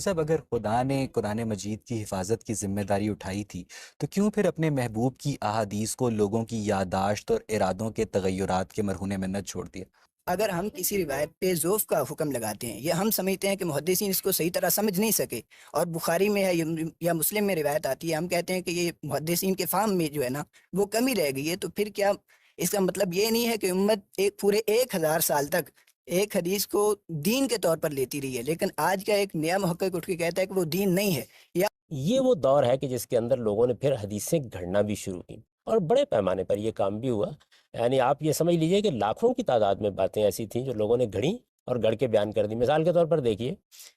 صاحب اگر خدا نے قرآن مجید کی حفاظت کی ذمہ داری اٹھائی تھی تو کیوں پھر اپنے محبوب کی احادیث کو لوگوں کی یادداشت اور ارادوں کے تغیرات کے مرہون منت چھوڑ دیا؟ اگر ہم کسی روایت پہ ذوف کا حکم لگاتے ہیں یا ہم سمجھتے ہیں کہ محدثین اس کو صحیح طرح سمجھ نہیں سکے، اور بخاری میں ہے یا مسلم میں روایت آتی ہے، ہم کہتے ہیں کہ یہ محدثین کے فہم میں جو ہے نا وہ کمی رہ گئی ہے، تو پھر کیا اس کا مطلب یہ نہیں ہے کہ امت ایک پورے 1000 سال تک ایک حدیث کو دین کے طور پر لیتی رہی ہے، لیکن آج کا ایک نیا محقق اٹھ کے کہتا ہے کہ وہ دین نہیں ہے؟ یا یہ وہ دور ہے کہ جس کے اندر لوگوں نے پھر حدیثیں گھڑنا بھی شروع کی، اور بڑے پیمانے پر یہ کام بھی ہوا۔ یعنی آپ یہ سمجھ لیجئے کہ لاکھوں کی تعداد میں باتیں ایسی تھیں جو لوگوں نے گھڑیں اور گھڑ کے بیان کر دی۔ مثال کے طور پر دیکھیے،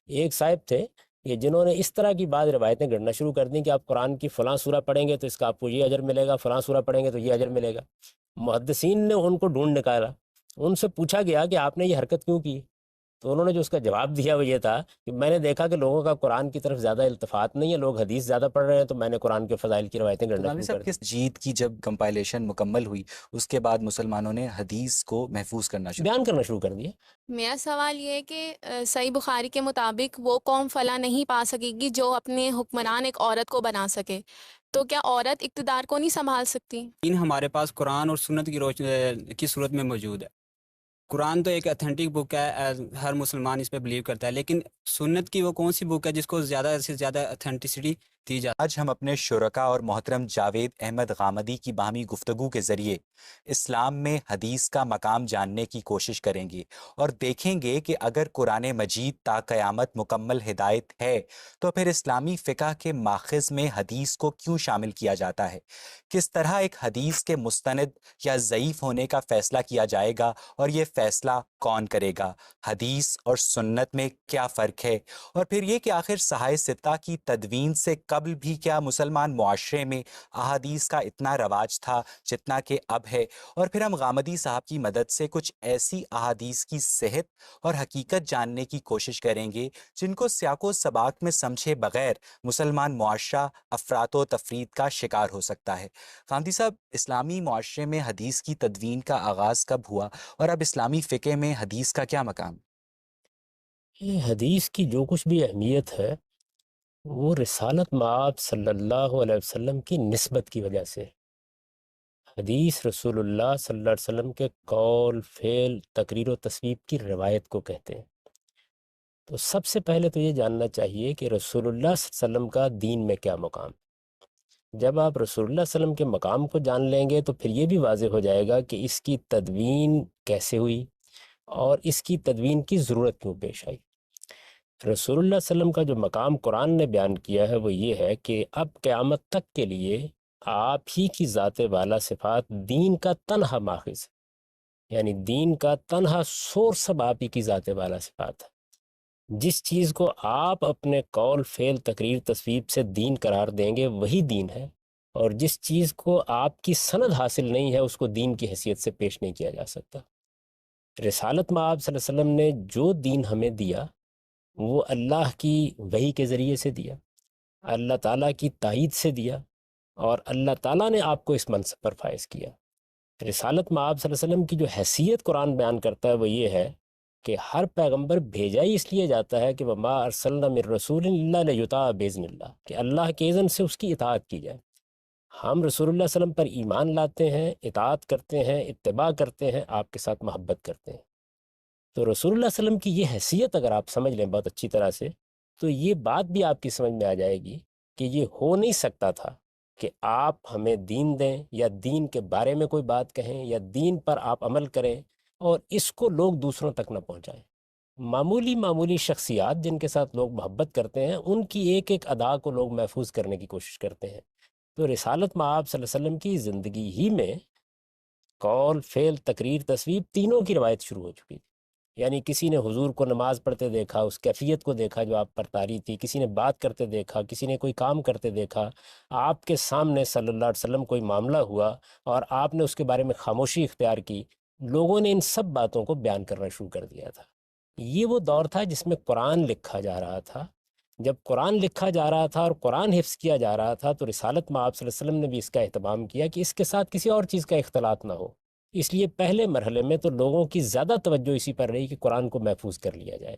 ایک صاحب تھے کہ جنہوں نے اس طرح کی بعض روایتیں گھڑنا شروع کر دیں کہ آپ قرآن کی فلاں سورہ پڑھیں گے تو اس کا آپ کو یہ اجر ملے گا، فلاں سورہ پڑھیں گے تو یہ اجر ملے گا۔ محدثین نے ان کو ڈھونڈ نکالا، ان سے پوچھا گیا کہ آپ نے یہ حرکت کیوں کی؟ تو انہوں نے جو اس کا جواب دیا وہ یہ تھا کہ میں نے دیکھا کہ لوگوں کا قرآن کی طرف زیادہ التفات نہیں ہے، لوگ حدیث زیادہ پڑھ رہے ہیں، تو میں نے قرآن کے فضائل کی روایتیں گھڑنا غامدی شروع صاحب کر دی۔ کس جیت کی جب کمپائلیشن مکمل ہوئی اس کے بعد مسلمانوں نے حدیث کو محفوظ کرنا شروع بیان کرنا شروع کر دیا۔ میرا سوال یہ ہے کہ صحیح بخاری کے مطابق وہ قوم فلاں نہیں پا سکے گی جو اپنے حکمران ایک عورت کو بنا سکے، تو کیا عورت اقتدار کو نہیں سنبھال سکتی؟ دین ہمارے پاس قرآن اور سنت کی روشنی کی صورت میں موجود ہے۔ قرآن تو ایک اتھینٹک بک ہے، ہر مسلمان اس پہ بلیو کرتا ہے، لیکن سنت کی وہ کون سی بک ہے جس کو زیادہ سے زیادہ اتھینٹسٹی دی جاتی ہے؟ آج ہم اپنے شرکا اور محترم جاوید احمد غامدی کی باہمی گفتگو کے ذریعے اسلام میں حدیث کا مقام جاننے کی کوشش کریں گے اور دیکھیں گے کہ اگر قرآن مجید تا قیامت مکمل ہدایت ہے تو پھر اسلامی فقہ کے ماخذ میں حدیث کو کیوں شامل کیا جاتا ہے، کس طرح ایک حدیث کے مستند یا ضعیف ہونے کا فیصلہ کیا جائے گا اور یہ فیصلہ کون کرے گا، حدیث اور سنت میں کیا فرق ہے، اور پھر یہ کہ آخر صحائف ستہ کی تدوین سے قبل بھی کیا مسلمان معاشرے میں احادیث کا اتنا رواج تھا جتنا کہ اب ہے، اور پھر ہم غامدی صاحب کی مدد سے کچھ ایسی احادیث کی صحت اور حقیقت جاننے کی کوشش کریں گے جن کو سیاق و سباق میں سمجھے بغیر مسلمان معاشرہ افراط و تفرید کا شکار ہو سکتا ہے۔ غامدی صاحب، اسلامی معاشرے میں حدیث کی تدوین کا آغاز کب ہوا اور اب اسلامی فقہ میں حدیث کا کیا مقام؟ یہ حدیث کی جو کچھ بھی اہمیت ہے وہ رسالت مآب صلی اللہ علیہ وسلم کی نسبت کی وجہ سے۔ حدیث رسول اللہ صلی اللہ علیہ وسلم کے قول، فعل، تقریر و تصویب کی روایت کو کہتے ہیں۔ تو سب سے پہلے تو یہ جاننا چاہیے کہ رسول اللہ صلی اللہ علیہ وسلم کا دین میں کیا مقام ہے۔ جب آپ رسول اللہ صلی اللہ علیہ وسلم کے مقام کو جان لیں گے تو پھر یہ بھی واضح ہو جائے گا کہ اس کی تدوین کیسے ہوئی اور اس کی تدوین کی ضرورت کیوں پیش آئی۔ رسول اللہ صلی اللہ علیہ وسلم کا جو مقام قرآن نے بیان کیا ہے وہ یہ ہے کہ اب قیامت تک کے لیے آپ ہی کی ذات والا صفات دین کا تنہا ماخذ ہے، یعنی دین کا تنہا سورس سب آپ ہی کی ذات والا صفات ہے۔ جس چیز کو آپ اپنے قول، فعل، تقریر، تصویب سے دین قرار دیں گے وہی دین ہے، اور جس چیز کو آپ کی سند حاصل نہیں ہے اس کو دین کی حیثیت سے پیش نہیں کیا جا سکتا۔ رسالت مآب صلی اللہ علیہ وسلم نے جو دین ہمیں دیا وہ اللہ کی وحی کے ذریعے سے دیا، اللہ تعالیٰ کی تائید سے دیا، اور اللہ تعالیٰ نے آپ کو اس منصب پر فائز کیا۔ رسالت مآب صلی اللہ علیہ وسلم کی جو حیثیت قرآن بیان کرتا ہے وہ یہ ہے کہ ہر پیغمبر بھیجا ہی اس لیے جاتا ہے کہ وَمَا أَرْسَلْنَا مِن رَّسُولٍ إِلَّا لِيُطَاعَ بِإِذْنِ اللَّهِ، کہ اللہ کے اذن سے اس کی اطاعت کی جائے۔ ہم رسول اللہ صلی اللہ علیہ وسلم پر ایمان لاتے ہیں، اطاعت کرتے ہیں، اتباع کرتے ہیں، آپ کے ساتھ محبت کرتے ہیں۔ تو رسول اللہ صلی اللہ علیہ وسلم کی یہ حیثیت اگر آپ سمجھ لیں بہت اچھی طرح سے تو یہ بات بھی آپ کی سمجھ میں آ جائے گی کہ یہ ہو نہیں سکتا تھا کہ آپ ہمیں دین دیں یا دین کے بارے میں کوئی بات کہیں یا دین پر آپ عمل کریں اور اس کو لوگ دوسروں تک نہ پہنچائیں۔ معمولی شخصیات جن کے ساتھ لوگ محبت کرتے ہیں ان کی ایک ایک ادا کو لوگ محفوظ کرنے کی کوشش کرتے ہیں۔ تو رسالت مآب صلی اللہ علیہ وسلم کی زندگی ہی میں قول، فعل، تقریر، تصویب تینوں کی روایت شروع ہو چکی تھی۔ یعنی کسی نے حضور کو نماز پڑھتے دیکھا، اس کیفیت کو دیکھا جو آپ پر طاری تھی، کسی نے بات کرتے دیکھا، کسی نے کوئی کام کرتے دیکھا، آپ کے سامنے صلی اللہ علیہ وسلم کوئی معاملہ ہوا اور آپ نے اس کے بارے میں خاموشی اختیار کی، لوگوں نے ان سب باتوں کو بیان کرنا شروع کر دیا تھا۔ یہ وہ دور تھا جس میں قرآن لکھا جا رہا تھا۔ جب قرآن لکھا جا رہا تھا اور قرآن حفظ کیا جا رہا تھا تو رسالت مآب صلی اللہ علیہ وسلم نے بھی اس کا اہتمام کیا کہ اس کے ساتھ کسی اور چیز کا اختلاط نہ ہو۔ اس لیے پہلے مرحلے میں تو لوگوں کی زیادہ توجہ اسی پر رہی کہ قرآن کو محفوظ کر لیا جائے۔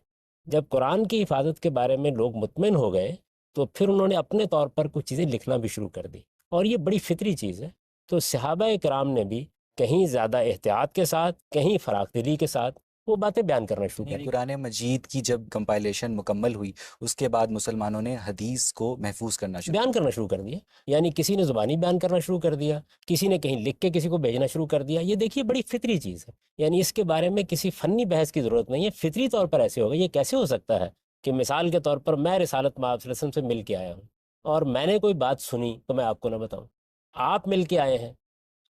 جب قرآن کی حفاظت کے بارے میں لوگ مطمئن ہو گئے تو پھر انہوں نے اپنے طور پر کچھ چیزیں لکھنا بھی شروع کر دی، اور یہ بڑی فطری چیز ہے۔ تو صحابہ کرام نے بھی کہیں زیادہ احتیاط کے ساتھ، کہیں فراخ دلی کے ساتھ وہ باتیں بیان کرنا شروع کر یعنی دی۔ قرآن مجید کی جب کمپائلیشن مکمل ہوئی اس کے بعد مسلمانوں نے حدیث کو محفوظ کرنا شروع بیان کرنا شروع کر دیا، یعنی کسی نے زبانی بیان کرنا شروع کر دیا، کسی نے کہیں لکھ کے کسی کو بھیجنا شروع کر دیا۔ یہ دیکھیے بڑی فطری چیز ہے، یعنی اس کے بارے میں کسی فنی بحث کی ضرورت نہیں ہے، فطری طور پر ایسے ہوگا۔ یہ کیسے ہو سکتا ہے کہ مثال کے طور پر میں رسالت مآب صلی اللہ علیہ وسلم سے مل کے آیا ہوں اور میں نے کوئی بات سنی تو میں آپ کو نہ بتاؤں، آپ مل کے آئے ہیں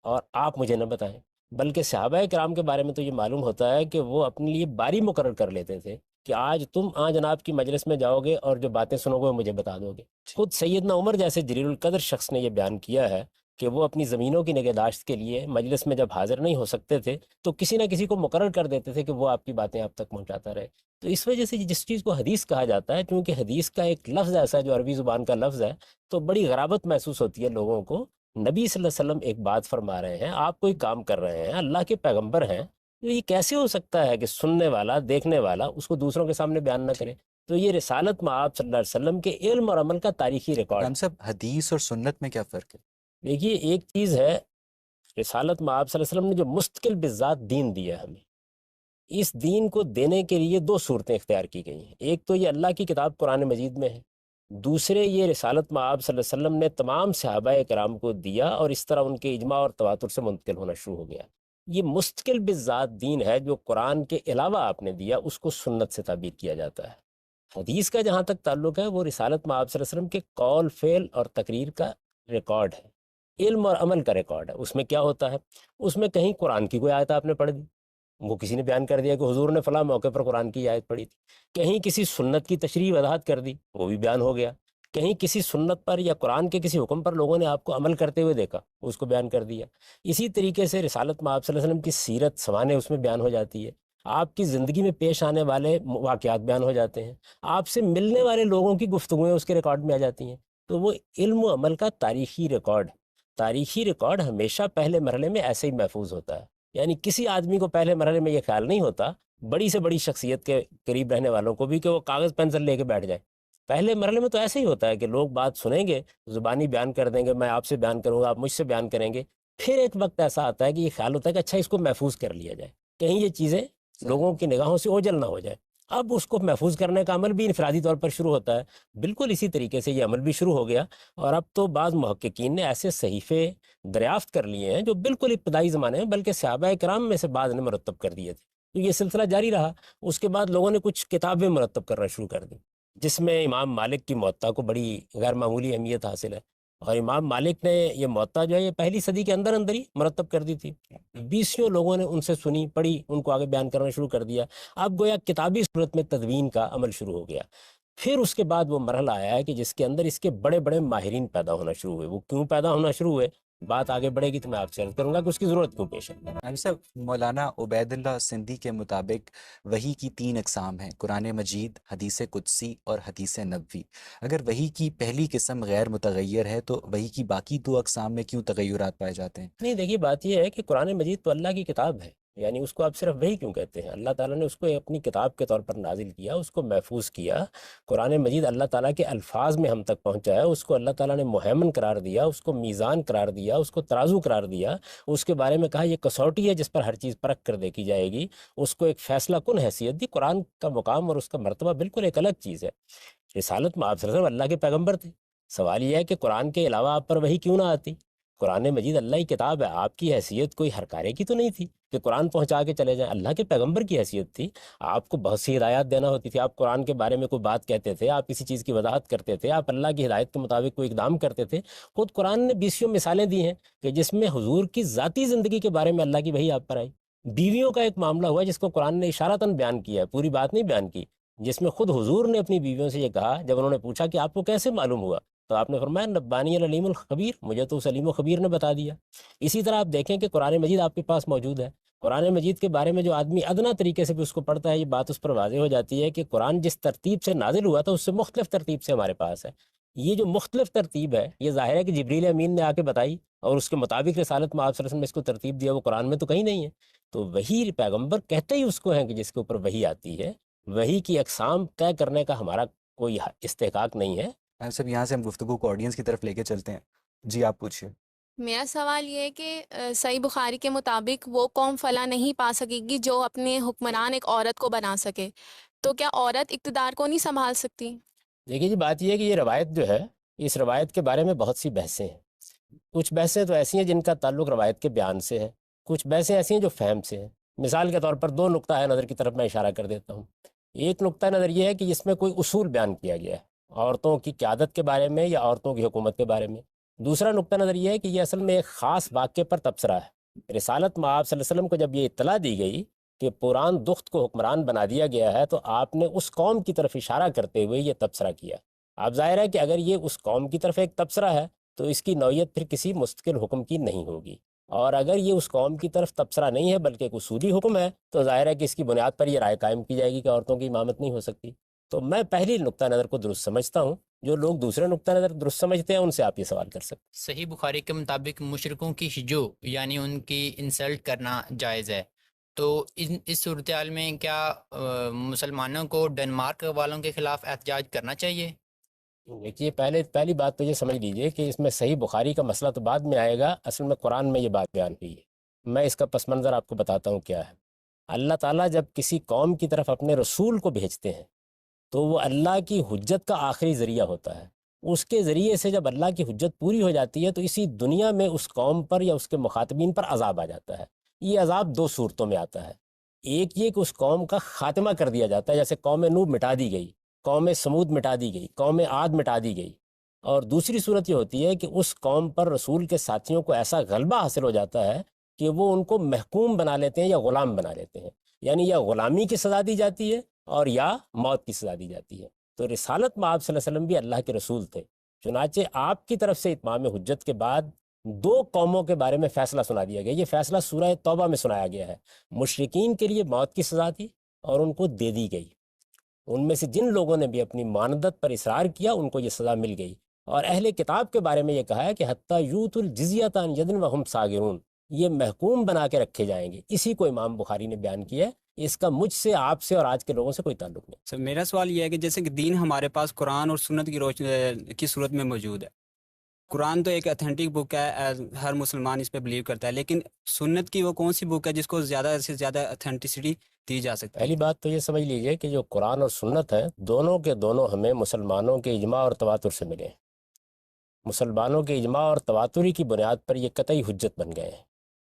اور آپ مجھے نہ بتائیں؟ بلکہ صحابہ کرام کے بارے میں تو یہ معلوم ہوتا ہے کہ وہ اپنے لیے باری مقرر کر لیتے تھے کہ آج تم جناب کی مجلس میں جاؤ گے اور جو باتیں سنو گے وہ مجھے بتا دو گے۔ خود سیدنا عمر جیسے جلیل القدر شخص نے یہ بیان کیا ہے کہ وہ اپنی زمینوں کی نگہداشت کے لیے مجلس میں جب حاضر نہیں ہو سکتے تھے تو کسی نہ کسی کو مقرر کر دیتے تھے کہ وہ آپ کی باتیں آپ تک پہنچاتا رہے۔ تو اس وجہ سے جس چیز کو حدیث کہا جاتا ہے، کیونکہ حدیث کا ایک لفظ ایسا ہے جو عربی زبان کا لفظ ہے، تو بڑی غرابت محسوس ہوتی ہے لوگوں کو۔ نبی صلی اللہ علیہ وسلم ایک بات فرما رہے ہیں، آپ کوئی کام کر رہے ہیں، اللہ کے پیغمبر ہیں، تو یہ کیسے ہو سکتا ہے کہ سننے والا، دیکھنے والا اس کو دوسروں کے سامنے بیان نہ کرے؟ تو یہ رسالت مآب صلی اللہ علیہ وسلم کے علم اور عمل کا تاریخی ریکارڈ ہم سب حدیث اور سنت میں کیا فرق ہے؟ دیکھیے ایک چیز ہے، رسالت مآب صلی اللہ علیہ وسلم نے جو مستقل بذات دین دیا ہے ہمیں، اس دین کو دینے کے لیے دو صورتیں اختیار کی گئی ہیں۔ ایک تو یہ اللہ کی کتاب قرآن مجید میں ہے، دوسرے یہ رسالت مآب صلی اللہ علیہ وسلم نے تمام صحابہ کرام کو دیا اور اس طرح ان کے اجماع اور تواتر سے منتقل ہونا شروع ہو گیا۔ یہ مستقل بذات دین ہے، جو قرآن کے علاوہ آپ نے دیا اس کو سنت سے تعبیر کیا جاتا ہے۔ حدیث کا جہاں تک تعلق ہے وہ رسالت مآب صلی اللہ علیہ وسلم کے قول، فعل اور تقریر کا ریکارڈ ہے، علم اور عمل کا ریکارڈ ہے۔ اس میں کیا ہوتا ہے؟ اس میں کہیں قرآن کی کوئی آیت آپ نے پڑھ دی، وہ کسی نے بیان کر دیا کہ حضور نے فلاں موقع پر قرآن کی آیت پڑھی تھی، کہیں کسی سنت کی تشریح وضاحت کر دی، وہ بھی بیان ہو گیا، کہیں کسی سنت پر یا قرآن کے کسی حکم پر لوگوں نے آپ کو عمل کرتے ہوئے دیکھا، اس کو بیان کر دیا۔ اسی طریقے سے رسالت مآب صلی اللہ علیہ وسلم کی سیرت سوانح اس میں بیان ہو جاتی ہے، آپ کی زندگی میں پیش آنے والے واقعات بیان ہو جاتے ہیں، آپ سے ملنے والے لوگوں کی گفتگویں اس کے ریکارڈ میں آ جاتی ہیں۔ تو وہ علم و عمل کا تاریخی ریکارڈ ہے۔ تاریخی ریکارڈ ہمیشہ پہلے مرحلے میں ایسے ہی محفوظ ہوتا ہے، یعنی کسی آدمی کو پہلے مرحلے میں یہ خیال نہیں ہوتا، بڑی سے بڑی شخصیت کے قریب رہنے والوں کو بھی، کہ وہ کاغذ پینسل لے کے بیٹھ جائے۔ پہلے مرحلے میں تو ایسے ہی ہوتا ہے کہ لوگ بات سنیں گے، زبانی بیان کر دیں گے، میں آپ سے بیان کروں گا، آپ مجھ سے بیان کریں گے۔ پھر ایک وقت ایسا آتا ہے کہ یہ خیال ہوتا ہے کہ اچھا اس کو محفوظ کر لیا جائے، کہیں یہ چیزیں لوگوں کی نگاہوں سے اوجھل نہ ہو جائے۔ اب اس کو محفوظ کرنے کا عمل بھی انفرادی طور پر شروع ہوتا ہے۔ بالکل اسی طریقے سے یہ عمل بھی شروع ہو گیا، اور اب تو بعض محققین نے ایسے صحیفے دریافت کر لیے ہیں جو بالکل ابتدائی زمانے میں بلکہ صحابہ کرام میں سے بعض نے مرتب کر دیے تھے۔ تو یہ سلسلہ جاری رہا۔ اس کے بعد لوگوں نے کچھ کتابیں مرتب کرنا شروع کر دی، جس میں امام مالک کی موطا کو بڑی غیر معمولی اہمیت حاصل ہے، اور امام مالک نے یہ موطا جو ہے یہ پہلی صدی کے اندر اندر ہی مرتب کر دی تھی۔ 20 لوگوں نے ان سے سنی، پڑھی، ان کو آگے بیان کرنا شروع کر دیا۔ اب گویا کتابی صورت میں تدوین کا عمل شروع ہو گیا۔ پھر اس کے بعد وہ مرحلہ آیا ہے کہ جس کے اندر اس کے بڑے بڑے ماہرین پیدا ہونا شروع ہوئے۔ وہ کیوں پیدا ہونا شروع ہوئے، بات آگے بڑھے گی تو میں آپ سے عرض کروں گا کہ اس کی ضرورت کیوں پیش ہے۔ ہم سب مولانا عبید اللہ سندھی کے مطابق وحی کی 3 اقسام ہیں: قرآن مجید، حدیث قدسی اور حدیث نبوی۔ اگر وحی کی پہلی قسم غیر متغیر ہے تو وحی کی باقی 2 اقسام میں کیوں تغیرات پائے جاتے ہیں؟ نہیں دیکھیے، بات یہ ہے کہ قرآن مجید تو اللہ کی کتاب ہے، یعنی اس کو آپ صرف وحی کیوں کہتے ہیں؟ اللہ تعالیٰ نے اس کو اپنی کتاب کے طور پر نازل کیا، اس کو محفوظ کیا۔ قرآن مجید اللہ تعالیٰ کے الفاظ میں ہم تک پہنچا ہے، اس کو اللہ تعالیٰ نے مہیمن قرار دیا، اس کو میزان قرار دیا، اس کو ترازو قرار دیا، اس کے بارے میں کہا یہ کسوٹی ہے جس پر ہر چیز پرکھ کر دیکھی جائے گی، اس کو ایک فیصلہ کن حیثیت دی۔ قرآن کا مقام اور اس کا مرتبہ بالکل ایک الگ چیز ہے۔ رسالت مآب صلی اللہ علیہ وسلم اللہ کے پیغمبر تھے۔ سوال یہ ہے کہ قرآن کے علاوہ آپ پر وحی کیوں نہ آتی؟ قرآن مجید اللہ کی کتاب ہے، آپ کی حیثیت کوئی ہر کارے کی تو نہیں تھی کہ قرآن پہنچا کے چلے جائیں۔ اللہ کے پیغمبر کی حیثیت تھی، آپ کو بہت سی ہدایات دینا ہوتی تھی۔ آپ قرآن کے بارے میں کوئی بات کہتے تھے، آپ کسی چیز کی وضاحت کرتے تھے، آپ اللہ کی ہدایت کے مطابق کوئی اقدام کرتے تھے۔ خود قرآن نے 20 مثالیں دی ہیں کہ جس میں حضور کی ذاتی زندگی کے بارے میں اللہ کی وحی آپ پر آئی۔ بیویوں کا ایک معاملہ ہوا جس کو قرآن نے اشارتاً بیان کیا ہے، پوری بات نہیں بیان کی، جس میں خود حضور نے اپنی بیویوں سے یہ کہا جب انہوں نے پوچھا کہ آپ کو کیسے معلوم ہوا، تو آپ نے فرمایا نبانی العلیم الخبیر، مجھے تو اس علیم و خبیر نے بتا دیا۔ اسی طرح آپ دیکھیں کہ قرآن مجید آپ کے پاس موجود ہے، قرآن مجید کے بارے میں جو آدمی ادنا طریقے سے بھی اس کو پڑھتا ہے، یہ بات اس پر واضح ہو جاتی ہے کہ قرآن جس ترتیب سے نازل ہوا تھا اس سے مختلف ترتیب سے ہمارے پاس ہے۔ یہ جو مختلف ترتیب ہے یہ ظاہر ہے کہ جبریل امین نے آ کے بتائی، اور اس کے مطابق رسالت مآب صلی اللہ علیہ وسلم نے اس کو ترتیب دیا، وہ قرآن میں تو کہیں نہیں ہے۔ تو وہی پیغمبر کہتے ہی اس کو ہیں کہ جس کے اوپر وحی آتی ہے، وحی کی اقسام طے کرنے کا ہمارا کوئی استحقاق نہیں ہے۔ صاحب یہاں سے ہم گفتگو کو آڈینس کی طرف لے کے چلتے ہیں۔ جی آپ پوچھیے۔ میرا سوال یہ ہے کہ صحیح بخاری کے مطابق وہ قوم فلاح نہیں پا سکے گی جو اپنے حکمران ایک عورت کو بنا سکے، تو کیا عورت اقتدار کو نہیں سنبھال سکتی؟ دیکھیے جی، بات یہ ہے کہ یہ روایت جو ہے، اس روایت کے بارے میں بہت سی بحثیں ہیں۔ کچھ بحثیں تو ایسی ہیں جن کا تعلق روایت کے بیان سے ہے، کچھ بحثیں ایسی ہیں جو فہم سے ہیں۔ مثال کے طور پر دو نقطہ نظر کی طرف میں اشارہ کر دیتا ہوں۔ ایک نقطہ نظر یہ ہے کہ اس میں کوئی اصول بیان کیا گیا ہے عورتوں کی قیادت کے بارے میں یا عورتوں کی حکومت کے بارے میں۔ دوسرا نقطہ نظر یہ ہے کہ یہ اصل میں ایک خاص واقعے پر تبصرہ ہے۔ رسالت مآب صلی اللہ علیہ وسلم کو جب یہ اطلاع دی گئی کہ پران دخت کو حکمران بنا دیا گیا ہے، تو آپ نے اس قوم کی طرف اشارہ کرتے ہوئے یہ تبصرہ کیا۔ اب ظاہر ہے کہ اگر یہ اس قوم کی طرف ایک تبصرہ ہے تو اس کی نوعیت پھر کسی مستقل حکم کی نہیں ہوگی، اور اگر یہ اس قوم کی طرف تبصرہ نہیں ہے بلکہ ایک اصولی حکم ہے تو ظاہر ہے کہ اس کی بنیاد پر یہ رائے قائم کی جائے گی کہ عورتوں کی امامت نہیں ہو سکتی۔ تو میں پہلی نقطہ نظر کو درست سمجھتا ہوں، جو لوگ دوسرے نقطہ نظر درست سمجھتے ہیں ان سے آپ یہ سوال کر سکتے ہیں۔ صحیح بخاری کے مطابق مشرکوں کی ہجو یعنی ان کی انسلٹ کرنا جائز ہے، تو اس صورتحال میں کیا مسلمانوں کو ڈنمارک والوں کے خلاف احتجاج کرنا چاہیے؟ دیکھیے، پہلی بات تو یہ سمجھ لیجئے کہ اس میں صحیح بخاری کا مسئلہ تو بعد میں آئے گا، اصل میں قرآن میں یہ بات بیان ہوئی ہے۔ میں اس کا پس منظر آپ کو بتاتا ہوں کیا ہے۔ اللہ تعالیٰ جب کسی قوم کی طرف اپنے رسول کو بھیجتے ہیں تو وہ اللہ کی حجت کا آخری ذریعہ ہوتا ہے۔ اس کے ذریعے سے جب اللہ کی حجت پوری ہو جاتی ہے تو اسی دنیا میں اس قوم پر یا اس کے مخاطبین پر عذاب آ جاتا ہے۔ یہ عذاب دو صورتوں میں آتا ہے۔ ایک یہ کہ اس قوم کا خاتمہ کر دیا جاتا ہے، جیسے قوم نوح مٹا دی گئی، قوم سمود مٹا دی گئی، قوم عاد مٹا دی گئی۔ اور دوسری صورت یہ ہوتی ہے کہ اس قوم پر رسول کے ساتھیوں کو ایسا غلبہ حاصل ہو جاتا ہے کہ وہ ان کو محکوم بنا لیتے ہیں یا غلام بنا لیتے ہیں، یعنی یا غلامی کی سزا دی جاتی ہے اور یا موت کی سزا دی جاتی ہے۔ تو رسالت مآب صلی اللہ علیہ وسلم بھی اللہ کے رسول تھے، چنانچہ آپ کی طرف سے اتمام حجت کے بعد دو قوموں کے بارے میں فیصلہ سنا دیا گیا۔ یہ فیصلہ سورہ توبہ میں سنایا گیا ہے۔ مشرکین کے لیے موت کی سزا تھی اور ان کو دے دی گئی۔ ان میں سے جن لوگوں نے بھی اپنی ماندت پر اصرار کیا ان کو یہ سزا مل گئی۔ اور اہل کتاب کے بارے میں یہ کہا ہے کہ حتیٰ یوت الجزیۃ عن ید وہم صاغرون، یہ محکوم بنا کے رکھے جائیں گے۔ اسی کو امام بخاری نے بیان کیا ہے۔ اس کا مجھ سے، آپ سے اور آج کے لوگوں سے کوئی تعلق نہیں۔ سر میرا سوال یہ ہے کہ جیسے کہ دین ہمارے پاس قرآن اور سنت کی روشنی کی صورت میں موجود ہے۔ قرآن تو ایک اتھینٹک بک ہے، ہر مسلمان اس پہ بلیو کرتا ہے، لیکن سنت کی وہ کون سی بک ہے جس کو زیادہ سے زیادہ اتھینٹسٹی دی جا سکتی ہے؟ پہلی بات تو یہ سمجھ لیجئے کہ جو قرآن اور سنت ہیں دونوں کے دونوں ہمیں مسلمانوں کے اجماع اور تواتر سے ملے ہیں۔ مسلمانوں کے اجماع اور تواتری کی بنیاد پر یہ قطعی حجت بن گئے ہیں۔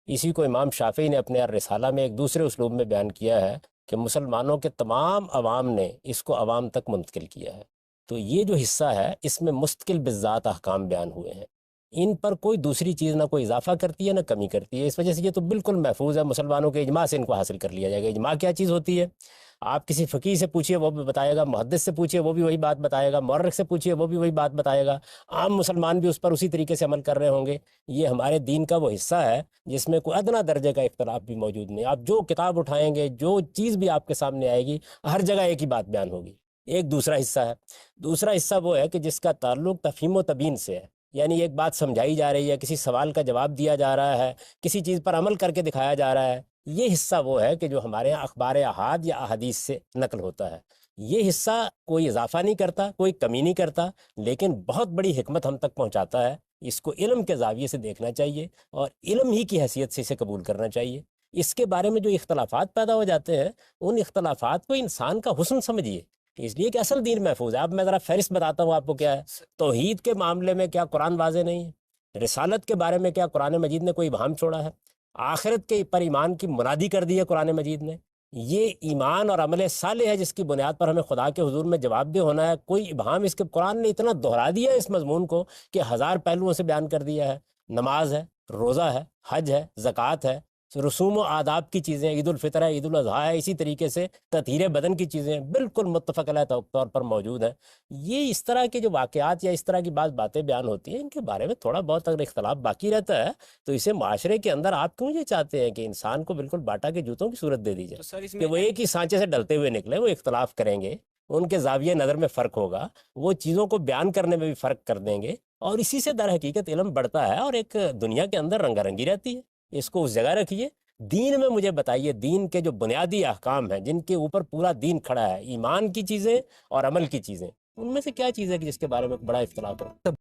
اسی کو امام شافعی نے اپنے الرسالہ میں ایک دوسرے اسلوب میں بیان کیا ہے کہ مسلمانوں کے تمام عوام نے اس کو عوام تک منتقل کیا ہے۔ تو یہ جو حصہ ہے اس میں مستقل بالذات احکام بیان ہوئے ہیں، ان پر کوئی دوسری چیز نہ کوئی اضافہ کرتی ہے نہ کمی کرتی ہے۔ اس وجہ سے یہ تو بالکل محفوظ ہے، مسلمانوں کے اجماع سے ان کو حاصل کر لیا جائے گا۔ اجماع کیا چیز ہوتی ہے؟ آپ کسی فقیہ سے پوچھئے وہ بھی بتائے گا، محدث سے پوچھئے وہ بھی وہی بات بتائے گا، مورخ سے پوچھئے وہ بھی وہی بات بتائے گا، عام مسلمان بھی اس پر اسی طریقے سے عمل کر رہے ہوں گے۔ یہ ہمارے دین کا وہ حصہ ہے جس میں کوئی ادنا درجے کا اختلاف بھی موجود نہیں۔ آپ جو کتاب اٹھائیں گے، جو چیز بھی آپ کے سامنے آئے گی، ہر جگہ ایک ہی بات بیان ہوگی۔ ایک دوسرا حصہ ہے۔ دوسرا حصہ وہ ہے کہ جس کا تعلق تفہیم و تبیین سے ہے، یعنی ایک بات سمجھائی جا رہی ہے، کسی سوال کا جواب دیا جا رہا ہے، کسی چیز پر عمل کر کے دکھایا جا رہا ہے۔ یہ حصہ وہ ہے کہ جو ہمارے یہاں اخبار احاد یا احادیث سے نقل ہوتا ہے۔ یہ حصہ کوئی اضافہ نہیں کرتا، کوئی کمی نہیں کرتا، لیکن بہت بڑی حکمت ہم تک پہنچاتا ہے۔ اس کو علم کے زاویے سے دیکھنا چاہیے اور علم ہی کی حیثیت سے اسے قبول کرنا چاہیے۔ اس کے بارے میں جو اختلافات پیدا ہو جاتے ہیں ان اختلافات کو انسان کا حسن سمجھیے، اس لیے کہ اصل دین محفوظ ہے۔ اب میں ذرا فہرست بتاتا ہوں آپ کو کیا ہے۔ توحید کے معاملے میں کیا قرآن واضح نہیں ہے؟ رسالت کے بارے میں کیا قرآن مجید نے کوئی ابہام چھوڑا ہے؟ آخرت کے پر ایمان کی منادی کر دی ہے قرآن مجید نے۔ یہ ایمان اور عمل صالح ہے جس کی بنیاد پر ہمیں خدا کے حضور میں جواب دہ ہونا ہے۔ کوئی ابہام اس کے قرآن نے اتنا دہرا دیا ہے اس مضمون کو کہ 1000 پہلوؤں سے بیان کر دیا ہے۔ نماز ہے، روزہ ہے، حج ہے، زکوٰۃ ہے، رسوم و آداب کی چیزیں، عید الفطر ہے، عید الاضحیٰ ہے، اسی طریقے سے تطہیر بدن کی چیزیں بالکل متفق علیہ طور پر موجود ہیں۔ یہ اس طرح کے جو واقعات یا اس طرح کی باتیں بیان ہوتی ہیں، ان کے بارے میں تھوڑا بہت اگر اختلاف باقی رہتا ہے تو اسے معاشرے کے اندر آپ کیوں یہ چاہتے ہیں کہ انسان کو بالکل باٹا کے جوتوں کی صورت دے دی تو سر جائے اس کہ میں وہ ایک ہی سانچے سے ڈلتے ہوئے نکلے؟ وہ اختلاف کریں گے، ان کے زاویہ نظر میں فرق ہوگا، وہ چیزوں کو بیان کرنے میں بھی فرق کر دیں گے، اور اسی سے در حقیقت علم بڑھتا ہے اور ایک دنیا کے اندر رنگا رنگی رہتی ہے۔ اس کو اس جگہ رکھیے دین میں مجھے بتائیے، دین کے جو بنیادی احکام ہیں جن کے اوپر پورا دین کھڑا ہے، ایمان کی چیزیں اور عمل کی چیزیں، ان میں سے کیا چیز ہے کہ جس کے بارے میں بڑا اختلاف ہو؟